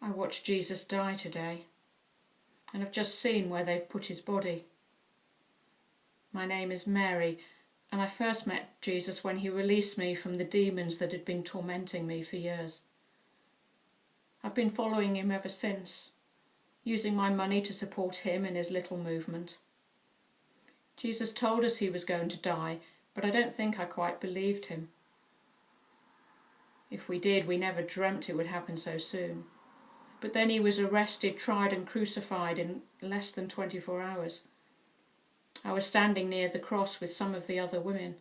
I watched Jesus die today, and I've just seen where they've put his body. My name is Mary, and I first met Jesus when he released me from the demons that had been tormenting me for years. I've been following him ever since, using my money to support him and his little movement. Jesus told us he was going to die, but I don't think I quite believed him. If we did, we never dreamt it would happen so soon. But then he was arrested, tried and crucified in less than 24 hours. I was standing near the cross with some of the other women.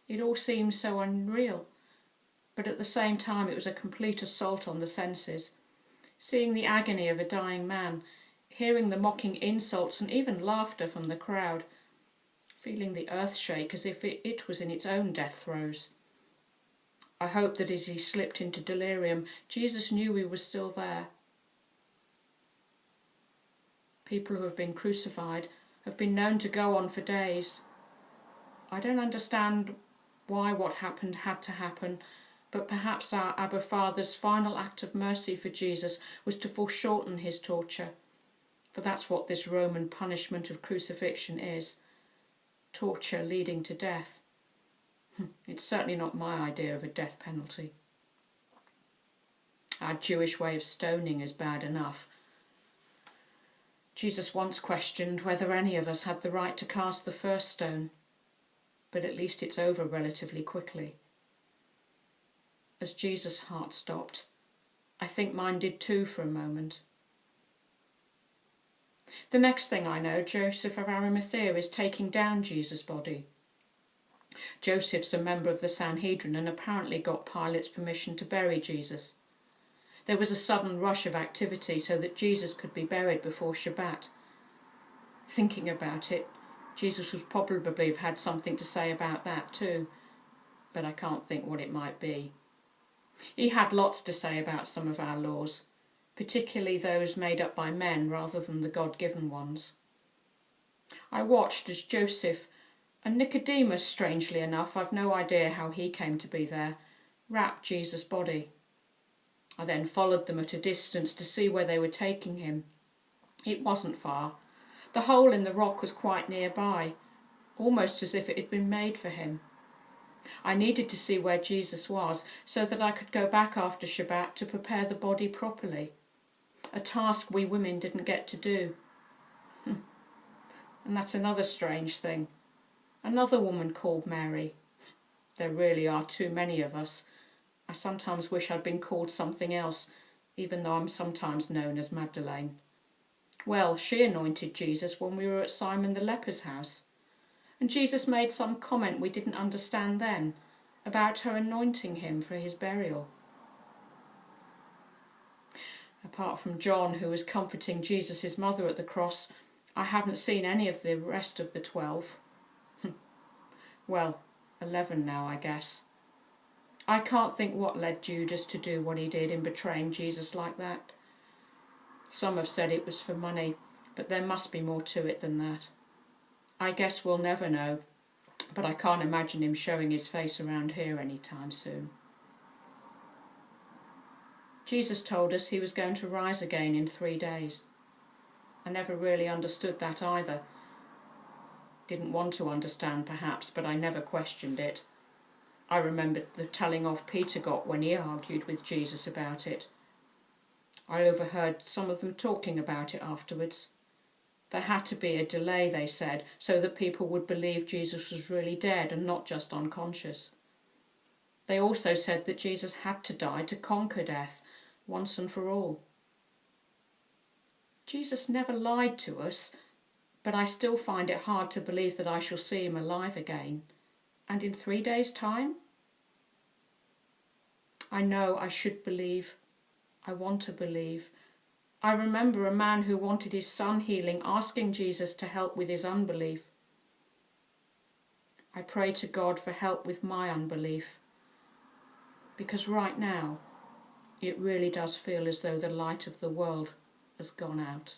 It all seemed so unreal, but at the same time it was a complete assault on the senses. Seeing the agony of a dying man, hearing the mocking insults and even laughter from the crowd, feeling the earth shake as if it was in its own death throes. I hoped that as he slipped into delirium, Jesus knew we were still there. People who have been crucified have been known to go on for days. I don't understand why what happened had to happen, but perhaps our Abba Father's final act of mercy for Jesus was to foreshorten his torture, for that's what this Roman punishment of crucifixion is. Torture leading to death. It's certainly not my idea of a death penalty. Our Jewish way of stoning is bad enough. Jesus once questioned whether any of us had the right to cast the first stone, but at least it's over relatively quickly. As Jesus' heart stopped, I think mine did too for a moment. The next thing I know, Joseph of Arimathea is taking down Jesus' body. Joseph's a member of the Sanhedrin and apparently got Pilate's permission to bury Jesus. There was a sudden rush of activity so that Jesus could be buried before Shabbat. Thinking about it, Jesus would probably have had something to say about that too, but I can't think what it might be. He had lots to say about some of our laws, particularly those made up by men rather than the God-given ones. I watched as Joseph, and Nicodemus, strangely enough, I've no idea how he came to be there, wrapped Jesus' body. I then followed them at a distance to see where they were taking him. It wasn't far. The hole in the rock was quite nearby, almost as if it had been made for him. I needed to see where Jesus was so that I could go back after Shabbat to prepare the body properly, a task we women didn't get to do. And that's another strange thing. Another woman called Mary. There really are too many of us. I sometimes wish I'd been called something else, even though I'm sometimes known as Magdalene. Well, she anointed Jesus when we were at Simon the leper's house. And Jesus made some comment we didn't understand then, about her anointing him for his burial. Apart from John, who was comforting Jesus' mother at the cross, I haven't seen any of the rest of the 12. Well, 11 now, I guess. I can't think what led Judas to do what he did in betraying Jesus like that. Some have said it was for money, but there must be more to it than that. I guess we'll never know, but I can't imagine him showing his face around here anytime soon. Jesus told us he was going to rise again in 3 days. I never really understood that either. Didn't want to understand perhaps, but I never questioned it. I remembered the telling off Peter got when he argued with Jesus about it. I overheard some of them talking about it afterwards. There had to be a delay, they said, so that people would believe Jesus was really dead and not just unconscious. They also said that Jesus had to die to conquer death, once and for all. Jesus never lied to us, but I still find it hard to believe that I shall see him alive again. And in 3 days' time? I know I should believe. I want to believe. I remember a man who wanted his son healing, asking Jesus to help with his unbelief. I pray to God for help with my unbelief, because right now it really does feel as though the light of the world has gone out.